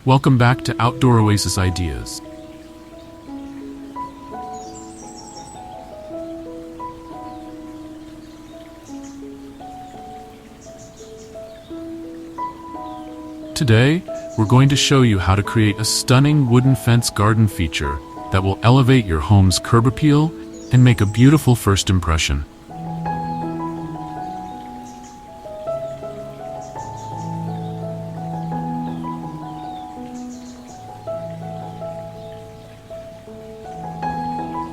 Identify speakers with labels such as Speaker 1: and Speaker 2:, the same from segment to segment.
Speaker 1: Welcome back to Outdoor Oasis Ideas. Today, we're going to show you how to create a stunning wooden fence garden feature that will elevate your home's curb appeal and make a beautiful first impression.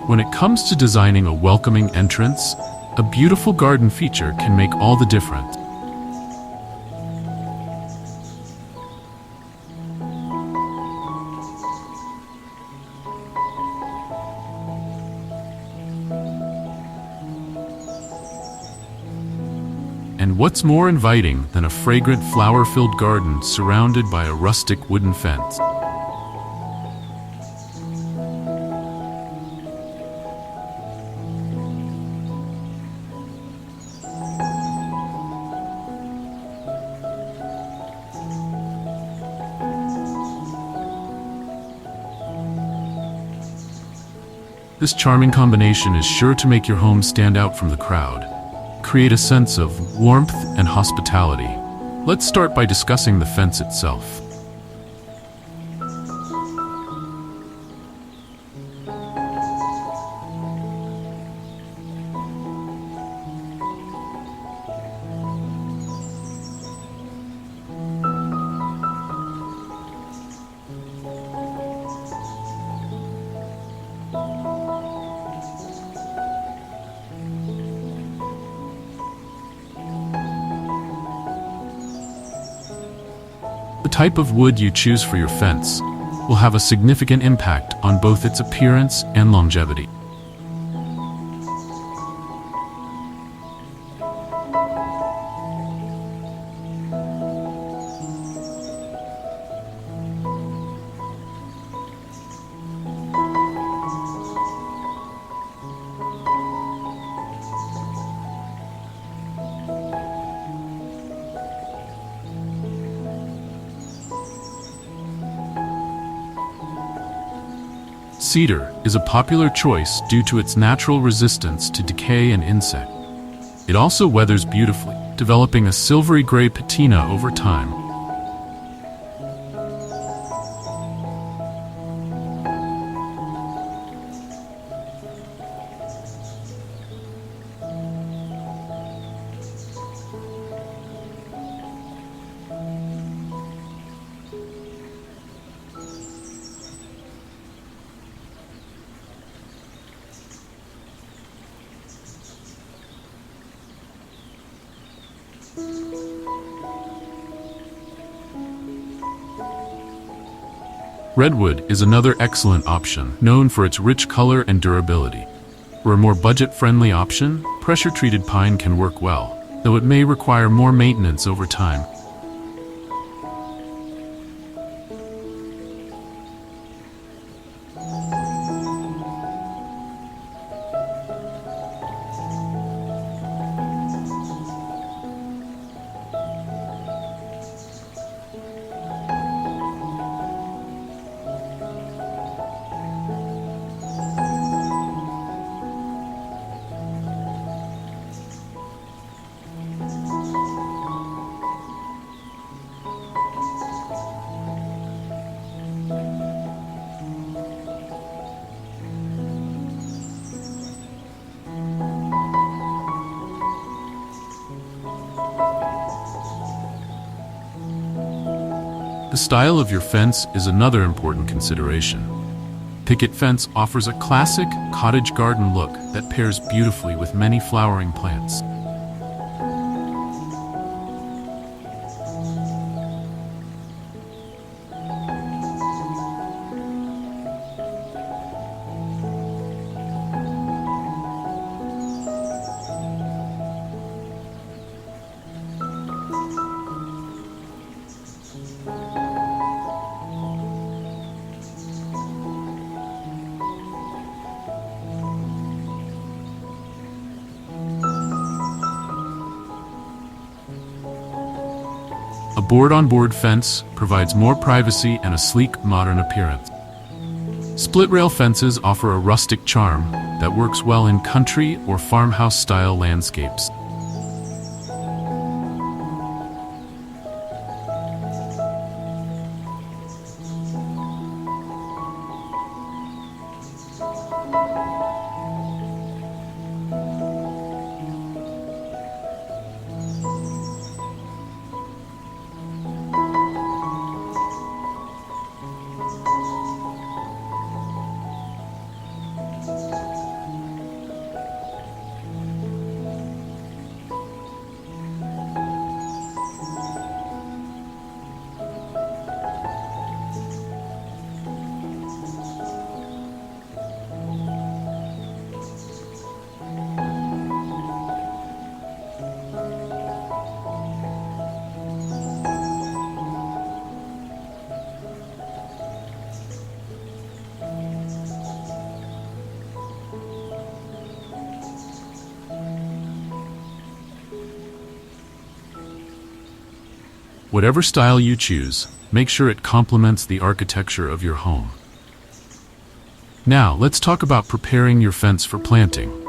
Speaker 1: When it comes to designing a welcoming entrance, a beautiful garden feature can make all the difference. And what's more inviting than a fragrant flower-filled garden surrounded by a rustic wooden fence? This charming combination is sure to make your home stand out from the crowd. Create a sense of warmth and hospitality. Let's start by discussing the fence itself. The type of wood you choose for your fence will have a significant impact on both its appearance and longevity. Cedar is a popular choice due to its natural resistance to decay and insect. It also weathers beautifully, developing a silvery gray patina over time. Redwood is another excellent option, known for its rich color and durability. For a more budget-friendly option, pressure-treated pine can work well, though it may require more maintenance over time. The style of your fence is another important consideration. Picket fence offers a classic cottage garden look that pairs beautifully with many flowering plants. board-on-board fence provides more privacy and a sleek, modern appearance. Split-rail fences offer a rustic charm that works well in country or farmhouse-style landscapes. Whatever style you choose, make sure it complements the architecture of your home. Now, let's talk about preparing your fence for planting.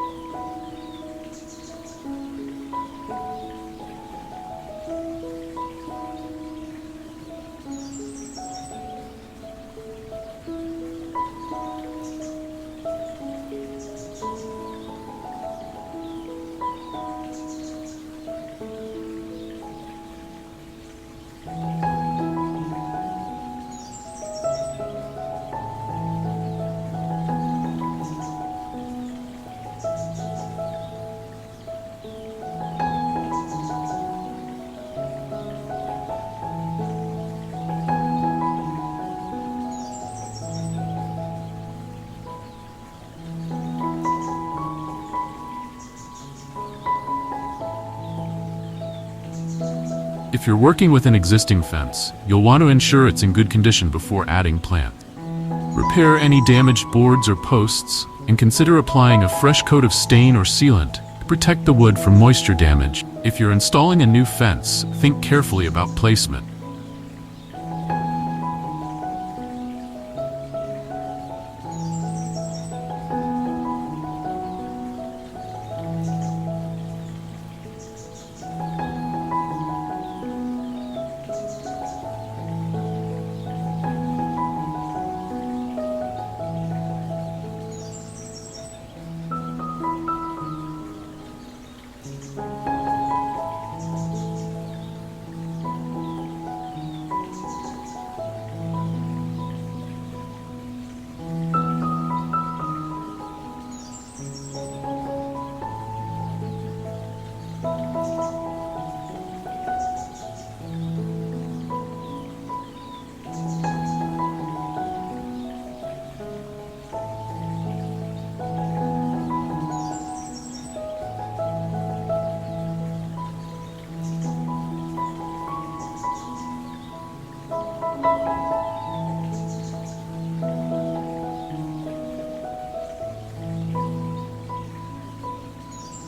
Speaker 1: If you're working with an existing fence, you'll want to ensure it's in good condition before adding plants. Repair any damaged boards or posts, and consider applying a fresh coat of stain or sealant to protect the wood from moisture damage. If you're installing a new fence, think carefully about placement.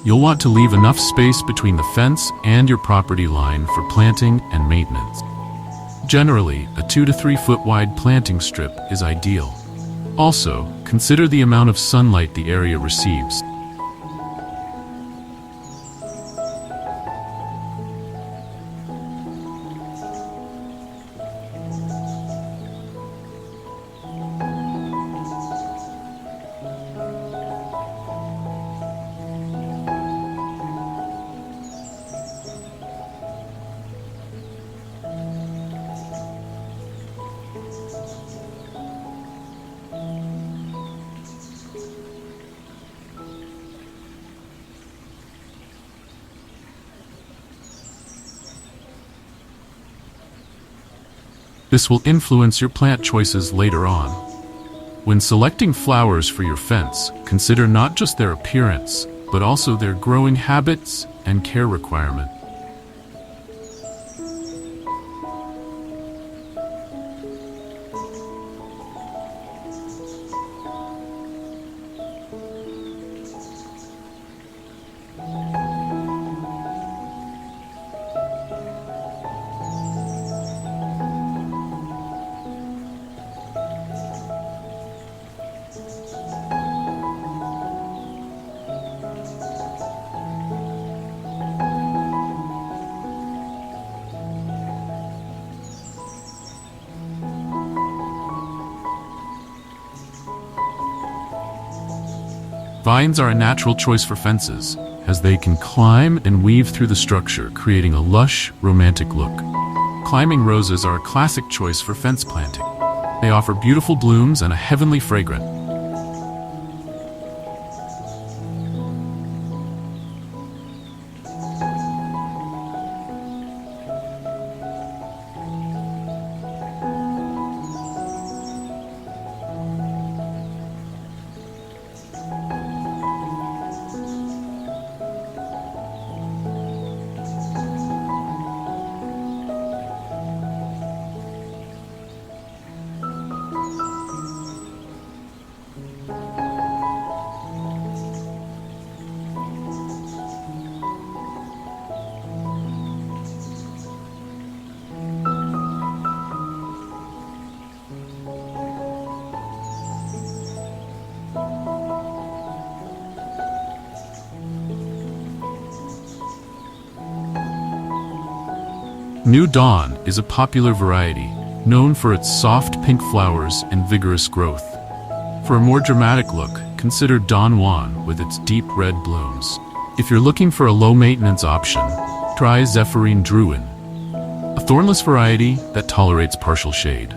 Speaker 1: You'll want to leave enough space between the fence and your property line for planting and maintenance. Generally, a 2 to 3 foot wide planting strip is ideal. Also, consider the amount of sunlight the area receives. This will influence your plant choices later on. When selecting flowers for your fence, consider not just their appearance, but also their growing habits and care requirements. Vines are a natural choice for fences, as they can climb and weave through the structure, creating a lush, romantic look. Climbing roses are a classic choice for fence planting. They offer beautiful blooms and a heavenly fragrance. New Dawn is a popular variety, known for its soft pink flowers and vigorous growth. For a more dramatic look, consider Don Juan with its deep red blooms. If you're looking for a low-maintenance option, try Zephyrine Druin, a thornless variety that tolerates partial shade.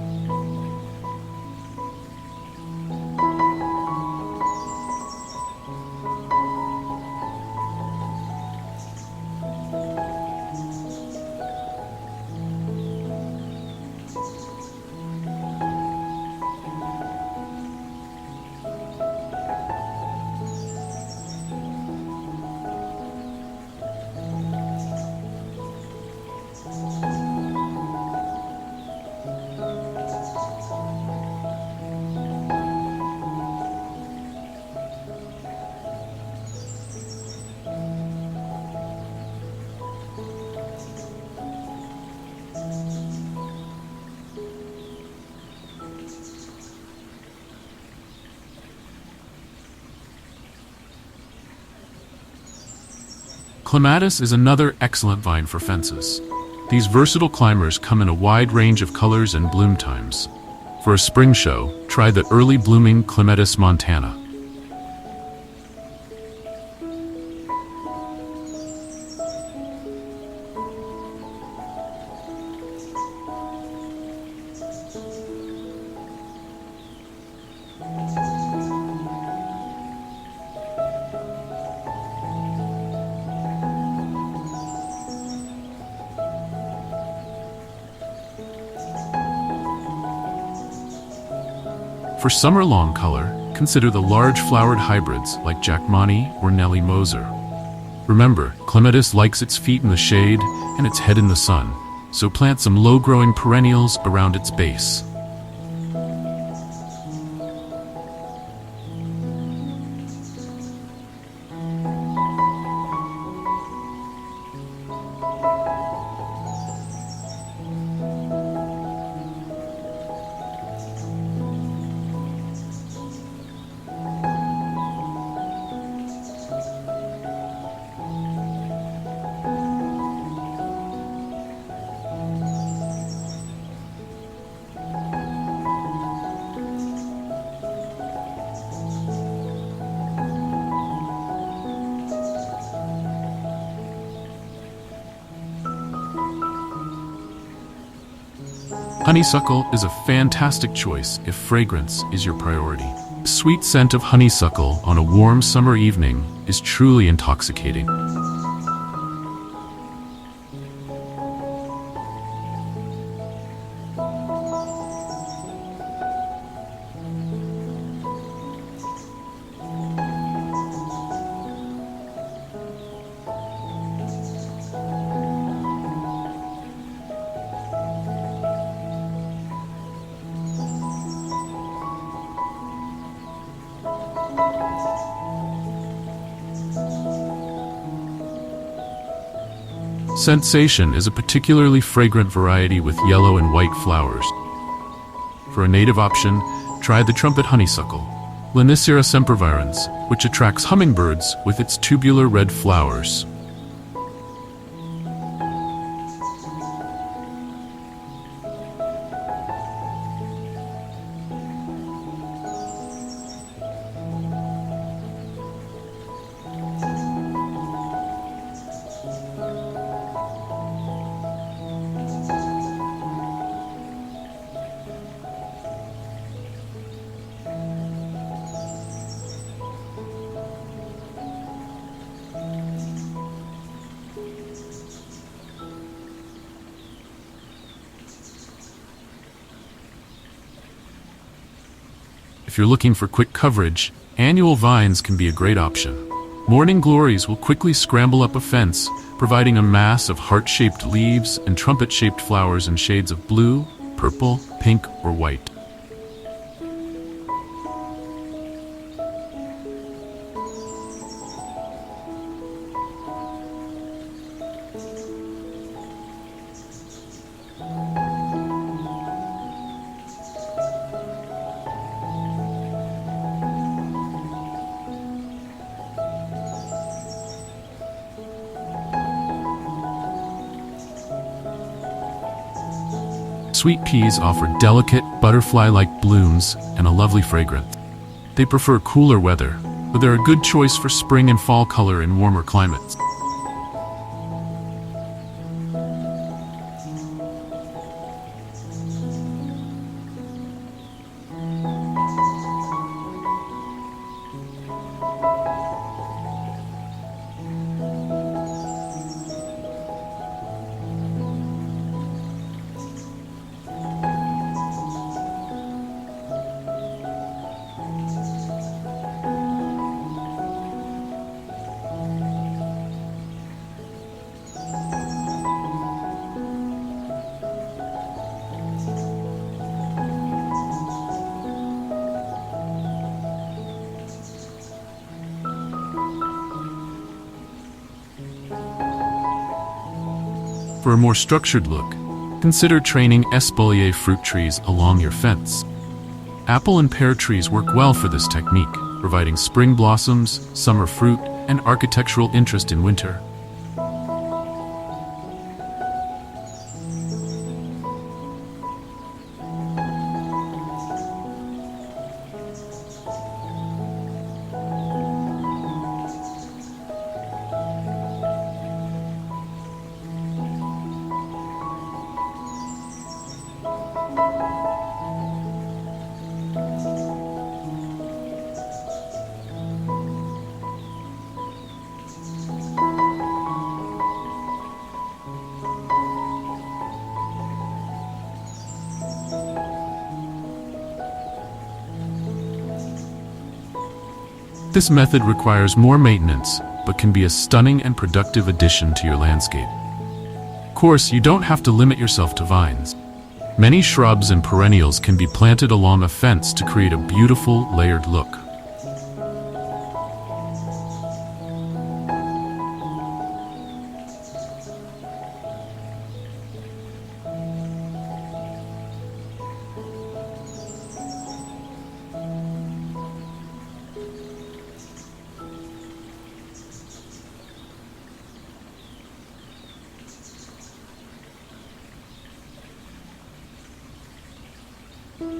Speaker 1: Clematis is another excellent vine for fences. These versatile climbers come in a wide range of colors and bloom times. For a spring show, try the early blooming Clematis montana. For summer-long color, consider the large flowered hybrids like Jackmani or Nellie Moser. Remember, Clematis likes its feet in the shade and its head in the sun, so plant some low-growing perennials around its base. Honeysuckle is a fantastic choice if fragrance is your priority. The sweet scent of honeysuckle on a warm summer evening is truly intoxicating. Sensation is a particularly fragrant variety with yellow and white flowers. For a native option, try the trumpet honeysuckle, Linicera sempervirens, which attracts hummingbirds with its tubular red flowers. If you're looking for quick coverage, annual vines can be a great option. Morning glories will quickly scramble up a fence, providing a mass of heart-shaped leaves and trumpet-shaped flowers in shades of blue, purple, pink, or white. Sweet peas offer delicate, butterfly-like blooms and a lovely fragrance. They prefer cooler weather, but they're a good choice for spring and fall color in warmer climates. For a more structured look, consider training espalier fruit trees along your fence. Apple and pear trees work well for this technique, providing spring blossoms, summer fruit, and architectural interest in winter. This method requires more maintenance, but can be a stunning and productive addition to your landscape. Of course, you don't have to limit yourself to vines. Many shrubs and perennials can be planted along a fence to create a beautiful, layered look.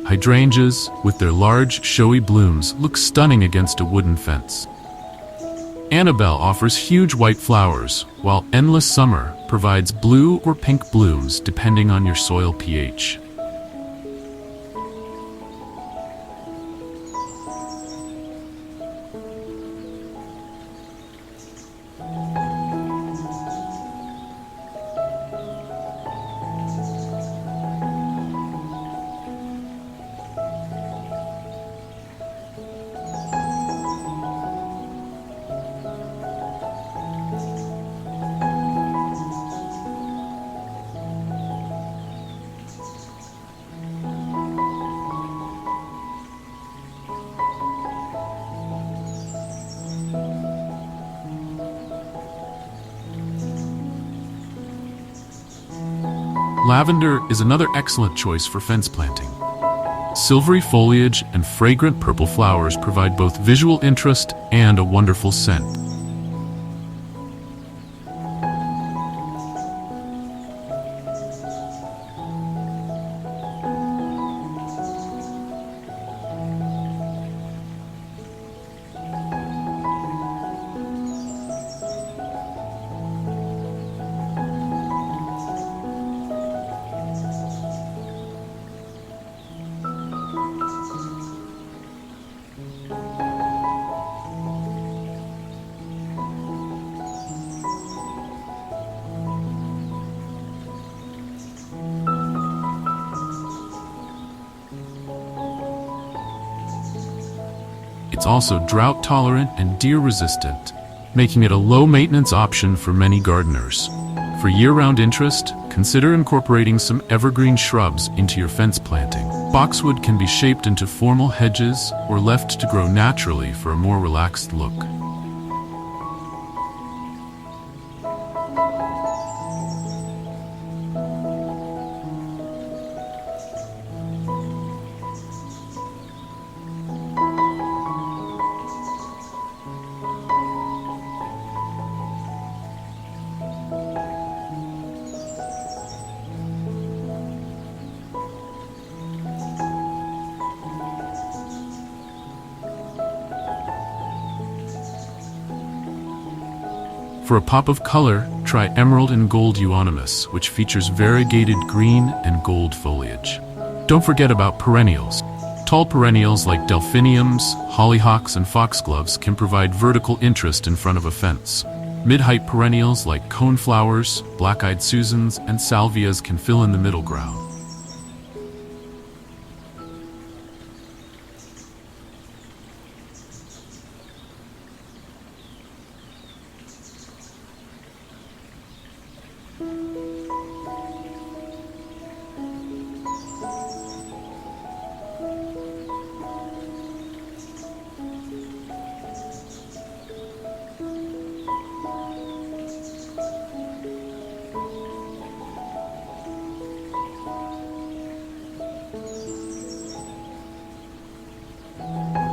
Speaker 1: Hydrangeas, with their large, showy blooms, look stunning against a wooden fence. Annabelle offers huge white flowers, while Endless Summer provides blue or pink blooms depending on your soil pH. Lavender is another excellent choice for fence planting. Silvery foliage and fragrant purple flowers provide both visual interest and a wonderful scent. It's also drought-tolerant and deer-resistant, making it a low-maintenance option for many gardeners. For year-round interest, consider incorporating some evergreen shrubs into your fence planting. Boxwood can be shaped into formal hedges or left to grow naturally for a more relaxed look. For a pop of color, try emerald and gold euonymus, which features variegated green and gold foliage. Don't forget about perennials. Tall perennials like delphiniums, hollyhocks, and foxgloves can provide vertical interest in front of a fence. Mid-height perennials like coneflowers, black-eyed Susans, and salvias can fill in the middle ground.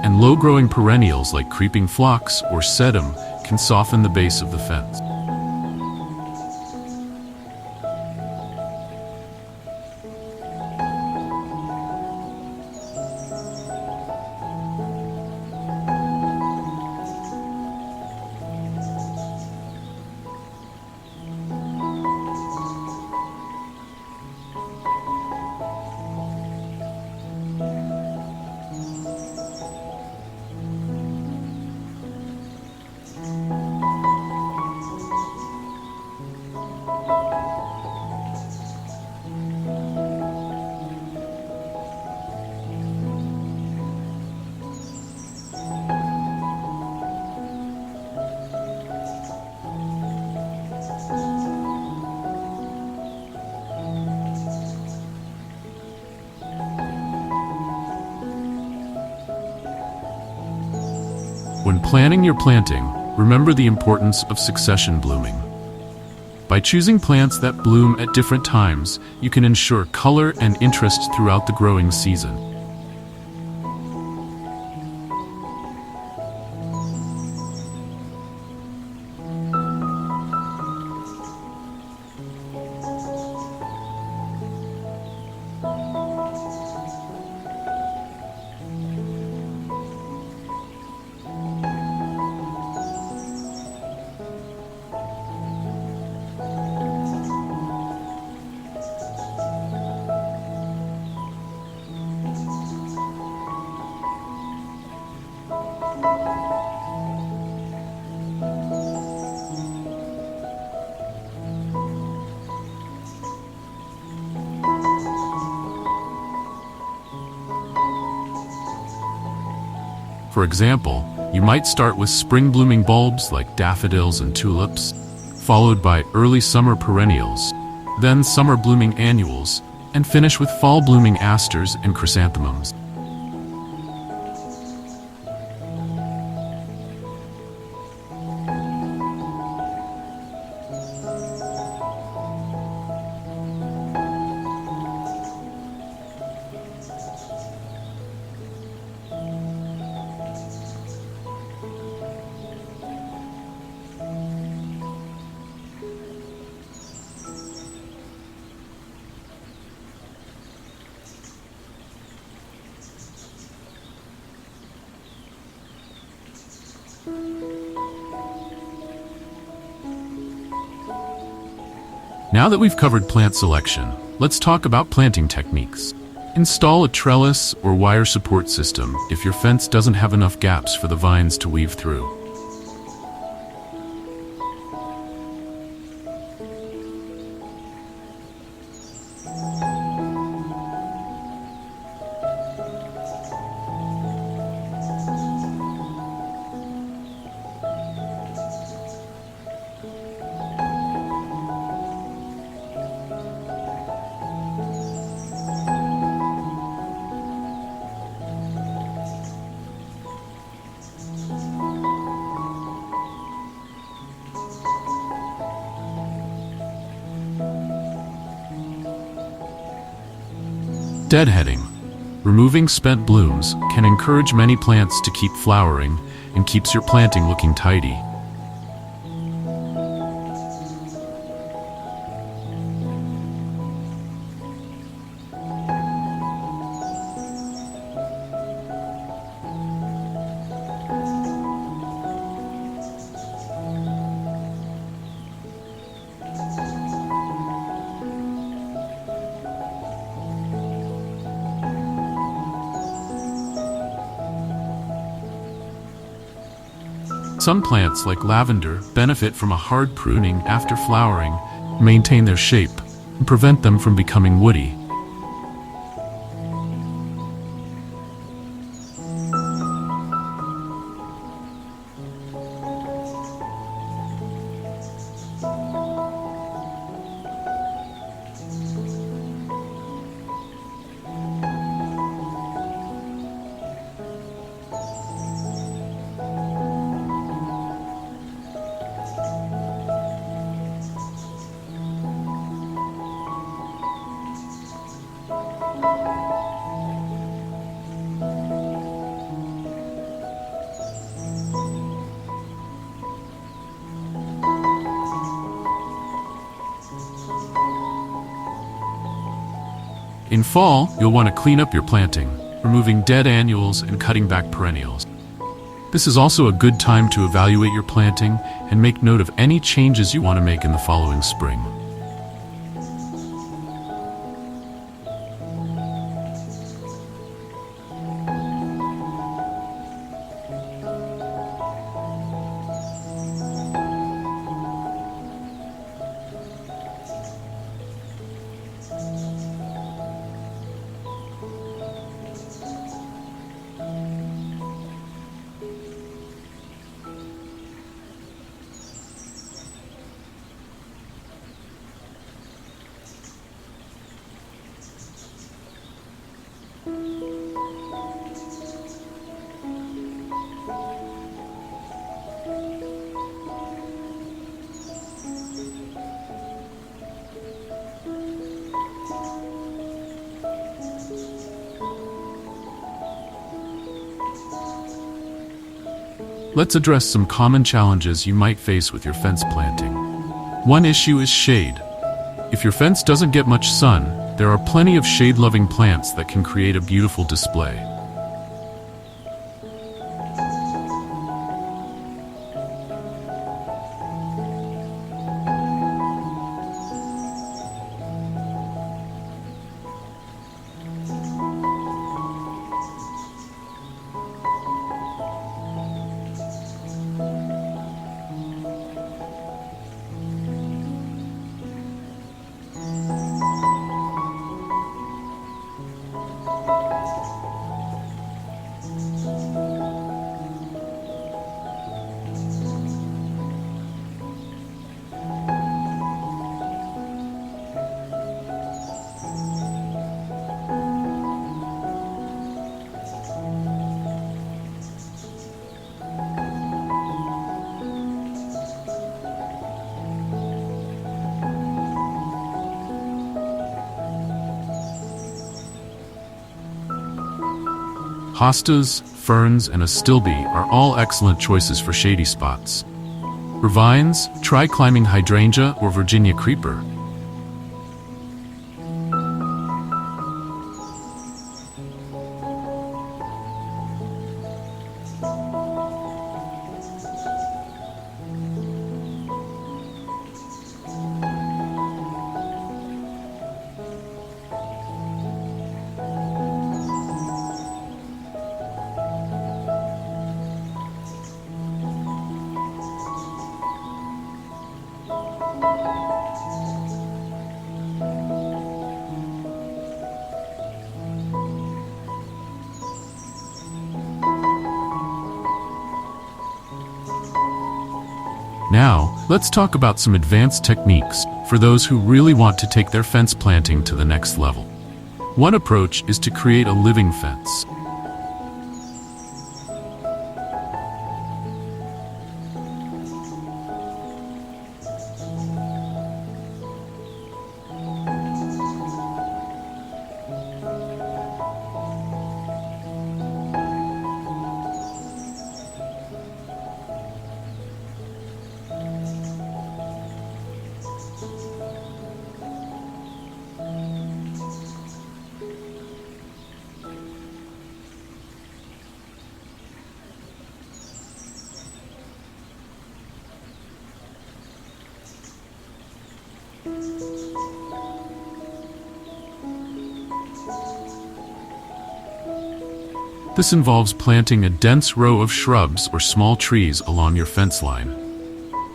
Speaker 1: And low-growing perennials like creeping phlox or sedum can soften the base of the fence. When planning your planting, remember the importance of succession blooming. By choosing plants that bloom at different times, you can ensure color and interest throughout the growing season. For example, you might start with spring-blooming bulbs like daffodils and tulips, followed by early summer perennials, then summer-blooming annuals, and finish with fall-blooming asters and chrysanthemums. Now that we've covered plant selection, let's talk about planting techniques. Install a trellis or wire support system if your fence doesn't have enough gaps for the vines to weave through. Deadheading. Removing spent blooms can encourage many plants to keep flowering and keeps your planting looking tidy. Some plants, like lavender, benefit from a hard pruning after flowering to maintain their shape and prevent them from becoming woody. In fall, you'll want to clean up your planting, removing dead annuals and cutting back perennials. This is also a good time to evaluate your planting and make note of any changes you want to make in the following spring. Let's address some common challenges you might face with your fence planting. One issue is shade. If your fence doesn't get much sun, there are plenty of shade-loving plants that can create a beautiful display. Hostas, ferns, and astilbe are all excellent choices for shady spots. For vines, try climbing hydrangea or Virginia creeper. Now, let's talk about some advanced techniques for those who really want to take their fence planting to the next level. One approach is to create a living fence. This involves planting a dense row of shrubs or small trees along your fence line.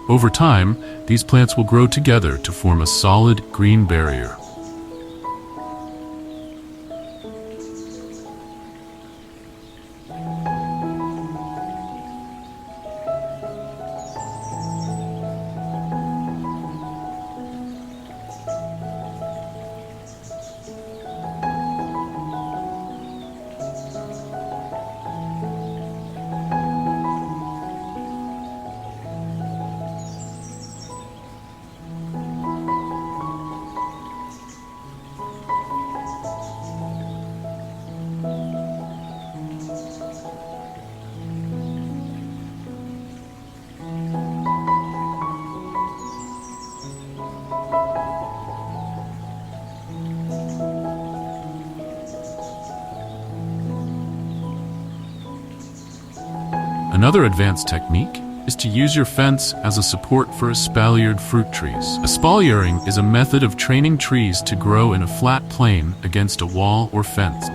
Speaker 1: Over time, these plants will grow together to form a solid green barrier. Another advanced technique is to use your fence as a support for espaliered fruit trees. Espaliering is a method of training trees to grow in a flat plane against a wall or fence.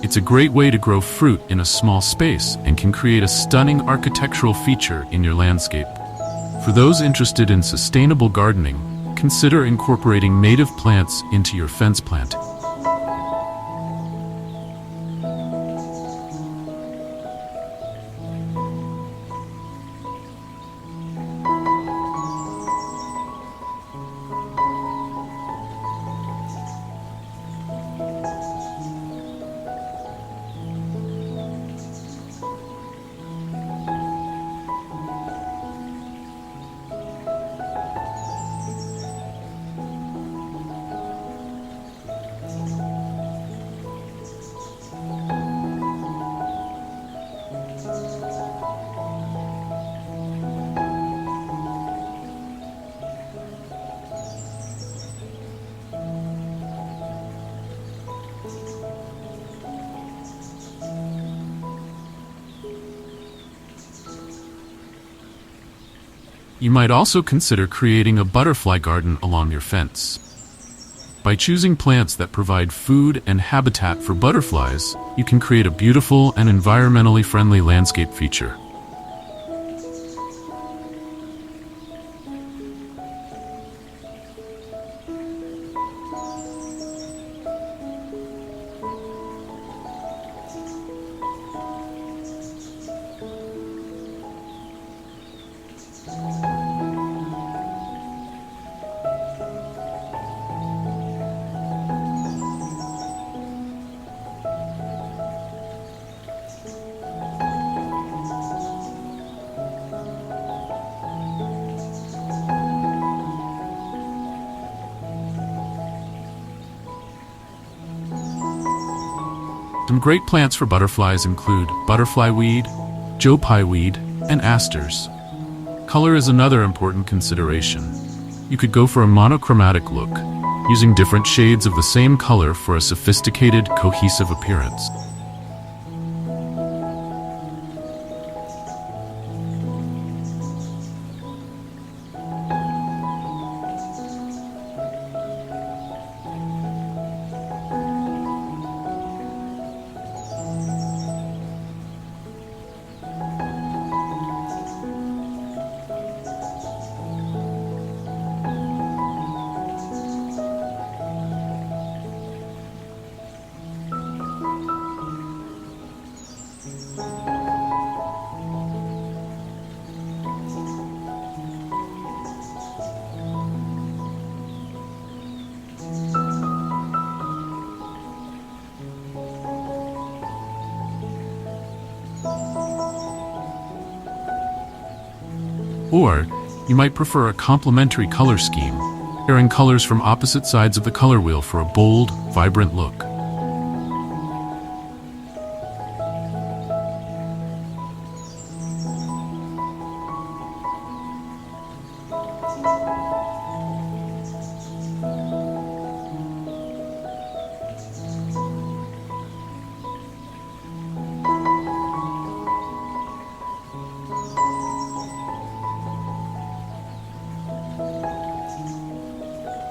Speaker 1: It's a great way to grow fruit in a small space and can create a stunning architectural feature in your landscape. For those interested in sustainable gardening, consider incorporating native plants into your fence planting. You might also consider creating a butterfly garden along your fence. By choosing plants that provide food and habitat for butterflies, you can create a beautiful and environmentally friendly landscape feature. Some great plants for butterflies include butterfly weed, joe pye weed, and asters. Color is another important consideration. You could go for a monochromatic look, using different shades of the same color for a sophisticated, cohesive appearance. Or, you might prefer a complementary color scheme. pairing colors from opposite sides of the color wheel for a bold, vibrant look.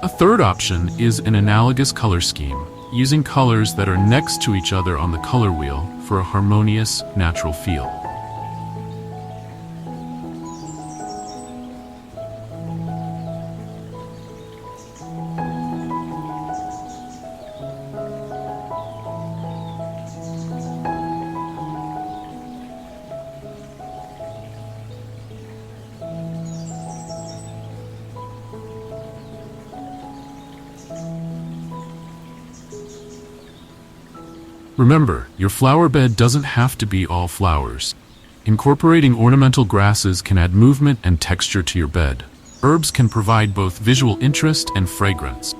Speaker 1: A third option is an analogous color scheme, using colors that are next to each other on the color wheel for a harmonious, natural feel. Remember, your flower bed doesn't have to be all flowers. Incorporating ornamental grasses can add movement and texture to your bed. Herbs can provide both visual interest and fragrance.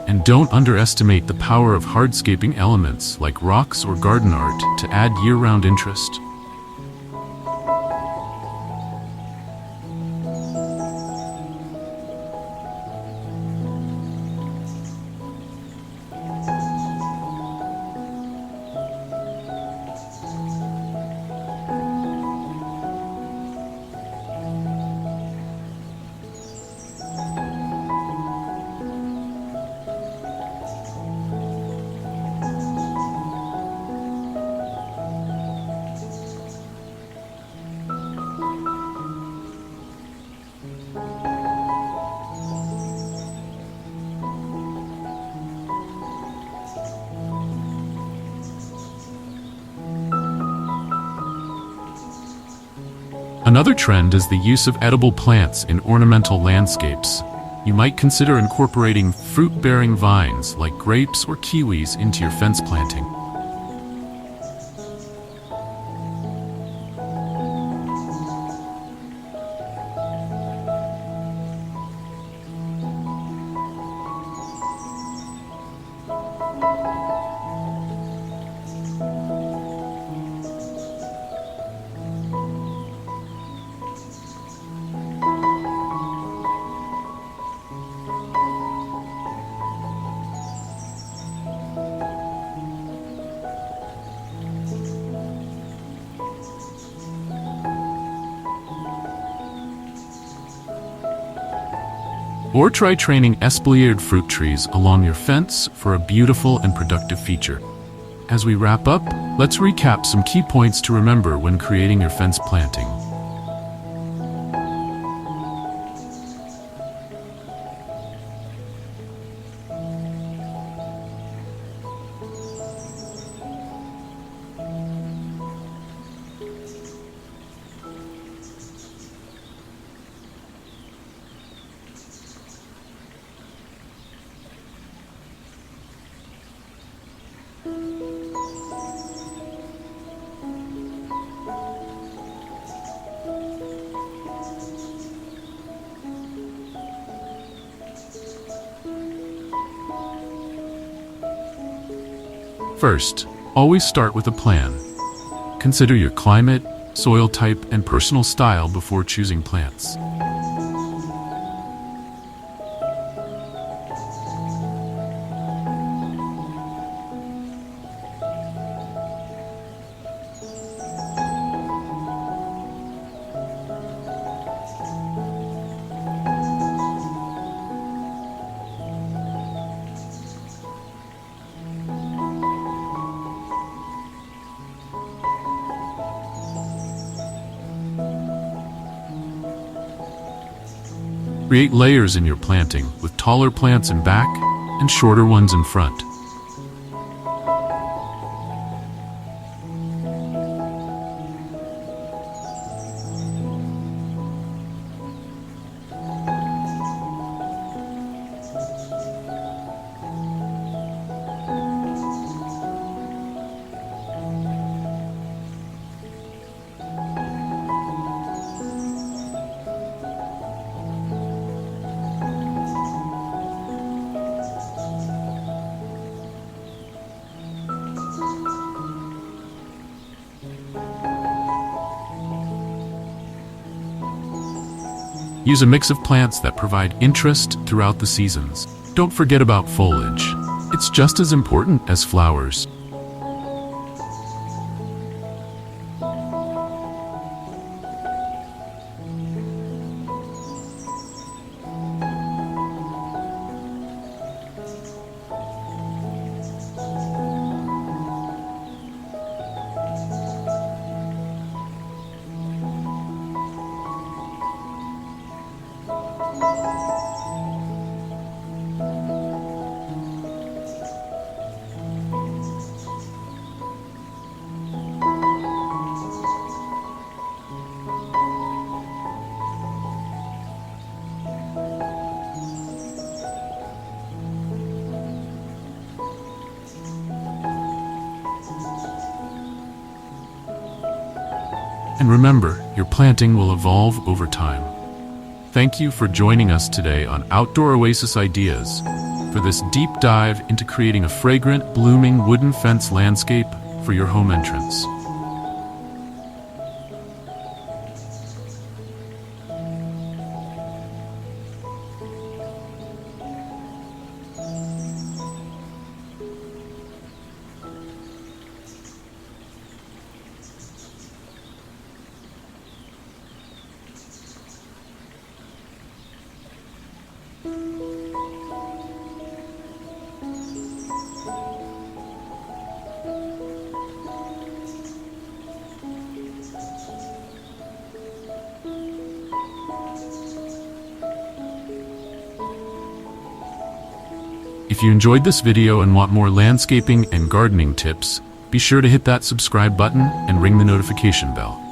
Speaker 1: And don't underestimate the power of hardscaping elements like rocks or garden art to add year-round interest. Another trend is the use of edible plants in ornamental landscapes. You might consider incorporating fruit-bearing vines like grapes or kiwis into your fence planting. Or try training espaliered fruit trees along your fence for a beautiful and productive feature. As we wrap up, let's recap some key points to remember when creating your fence planting. First, always start with a plan. Consider your climate, soil type, and personal style before choosing plants. Create layers in your planting with taller plants in back and shorter ones in front. Use a mix of plants that provide interest throughout the seasons. Don't forget about foliage. It's just as important as flowers. And remember, your planting will evolve over time. Thank you for joining us today on Outdoor Oasis Ideas for this deep dive into creating a fragrant, blooming wooden fence landscape for your home entrance. If you enjoyed this video and want more landscaping and gardening tips, be sure to hit that subscribe button and ring the notification bell.